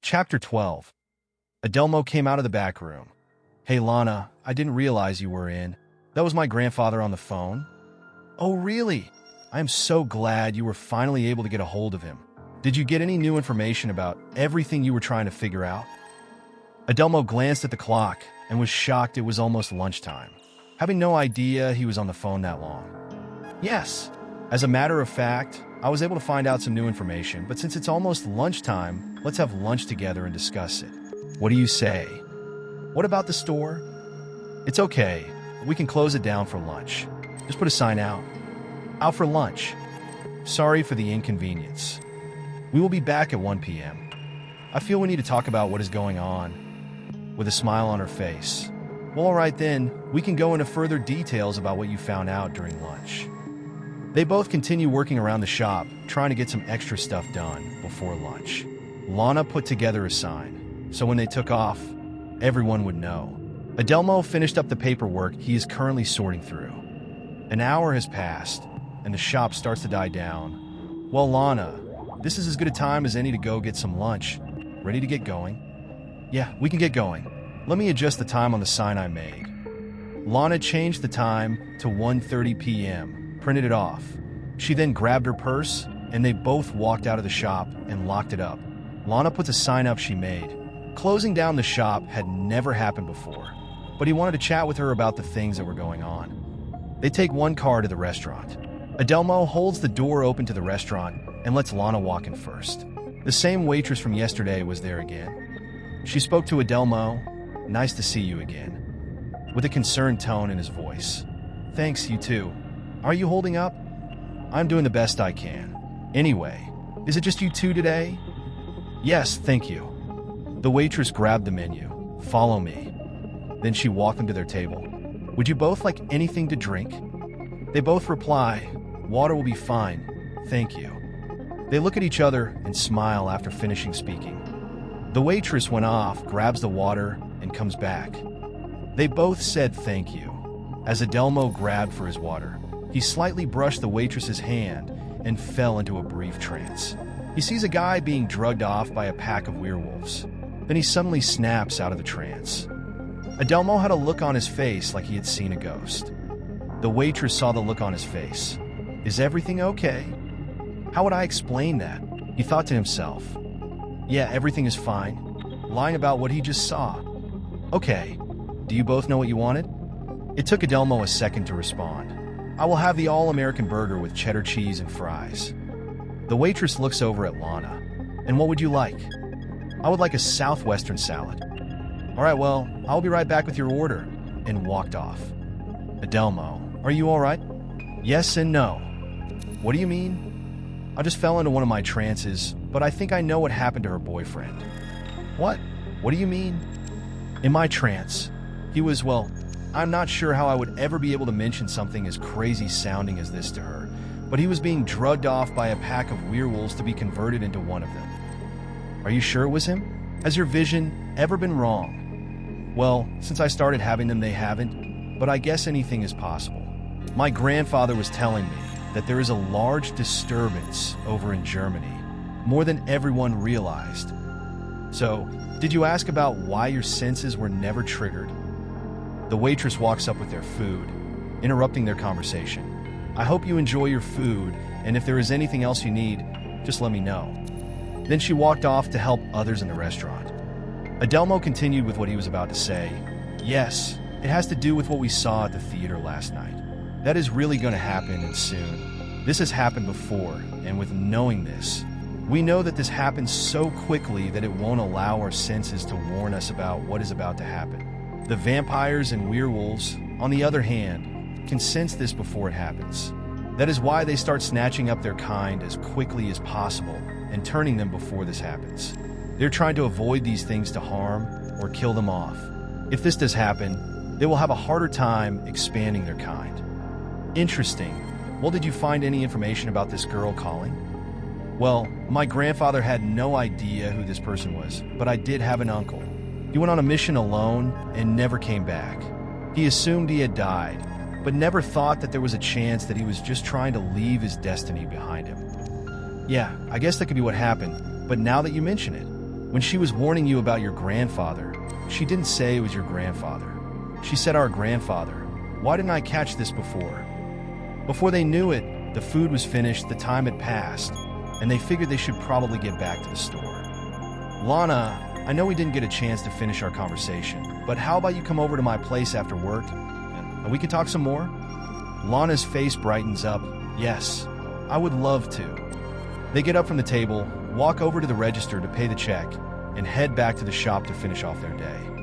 Chapter 12. Adelmo came out of the back room. Hey Lana, I didn't realize you were in. That was my grandfather on the phone. Oh really? I am so glad you were finally able to get a hold of him. Did you get any new information about everything you were trying to figure out? Adelmo glanced at the clock and was shocked it was almost lunchtime, having no idea he was on the phone that long. Yes. As a matter of fact, I was able to find out some new information, but since it's almost lunchtime, let's have lunch together and discuss it. What do you say? What about the store? It's okay. We can close it down for lunch. Just put a sign out. Out for lunch. Sorry for the inconvenience. We will be back at 1 p.m. I feel we need to talk about what is going on. With a smile on her face. Well, all right then, we can go into further details about what you found out during lunch. They both continue working around the shop, trying to get some extra stuff done before lunch. Lana put together a sign, so when they took off, everyone would know. Adelmo finished up the paperwork he is currently sorting through. An hour has passed, and the shop starts to die down. Well, Lana, this is as good a time as any to go get some lunch. Ready to get going? Yeah, we can get going. Let me adjust the time on the sign I made. Lana changed the time to 1:30 p.m., printed it off. She then grabbed her purse, and they both walked out of the shop and locked it up. Lana put the sign up she made. Closing down the shop had never happened before, but he wanted to chat with her about the things that were going on. They take one car to the restaurant. Adelmo holds the door open to the restaurant and lets Lana walk in first. The same waitress from yesterday was there again. She spoke to Adelmo. Nice to see you again, with a concerned tone in his voice. Thanks, you too. Are you holding up? I'm doing the best I can. Anyway, is it just you two today? Yes, thank you. The waitress grabbed the menu. Follow me. Then she walked them to their table. Would you both like anything to drink? They both reply, water will be fine, thank you. They look at each other and smile after finishing speaking. The waitress went off, grabs the water, and comes back. They both said thank you. As Adelmo grabbed for his water, he slightly brushed the waitress's hand and fell into a brief trance. He sees a guy being drugged off by a pack of werewolves. Then he suddenly snaps out of the trance. Adelmo had a look on his face like he had seen a ghost. The waitress saw the look on his face. Is everything okay? How would I explain that? He thought to himself. Yeah, everything is fine. Lying about what he just saw. Okay, do you both know what you wanted? It took Adelmo a second to respond. I will have the all-American burger with cheddar cheese and fries. The waitress looks over at Lana. And what would you like? I would like a southwestern salad. All right, well, I'll be right back with your order, and walked off. Adelmo, are you all right? Yes and no. What do you mean? I just fell into one of my trances, but I think I know what happened to her boyfriend. What? What do you mean? In my trance, he was, well, I'm not sure how I would ever be able to mention something as crazy sounding as this to her, but he was being drugged off by a pack of werewolves to be converted into one of them. Are you sure it was him? Has your vision ever been wrong? Well, since I started having them, they haven't, but I guess anything is possible. My grandfather was telling me that there is a large disturbance over in Germany, more than everyone realized. So, did you ask about why your senses were never triggered? The waitress walks up with their food, interrupting their conversation. I hope you enjoy your food, and if there is anything else you need, just let me know. Then she walked off to help others in the restaurant. Adelmo continued with what he was about to say. Yes, it has to do with what we saw at the theater last night. That is really going to happen, and soon. This has happened before, and with knowing this, we know that this happens so quickly that it won't allow our senses to warn us about what is about to happen. The vampires and werewolves, on the other hand, can sense this before it happens. That is why they start snatching up their kind as quickly as possible and turning them before this happens. They're trying to avoid these things to harm or kill them off. If this does happen, they will have a harder time expanding their kind. Interesting. Well, did you find any information about this girl calling? Well, my grandfather had no idea who this person was, but I did have an uncle. He went on a mission alone and never came back. He assumed he had died, but never thought that there was a chance that he was just trying to leave his destiny behind him. Yeah, I guess that could be what happened, but now that you mention it, When she was warning you about your grandfather, she didn't say it was your grandfather. She said our grandfather. Why didn't I catch this before? Before they knew it, the food was finished, the time had passed, and they figured they should probably get back to the store. Lana, I know we didn't get a chance to finish our conversation, but how about you come over to my place after work and we can talk some more? Lana's face brightens up. Yes, I would love to. They get up from the table, walk over to the register to pay the check, and head back to the shop to finish off their day.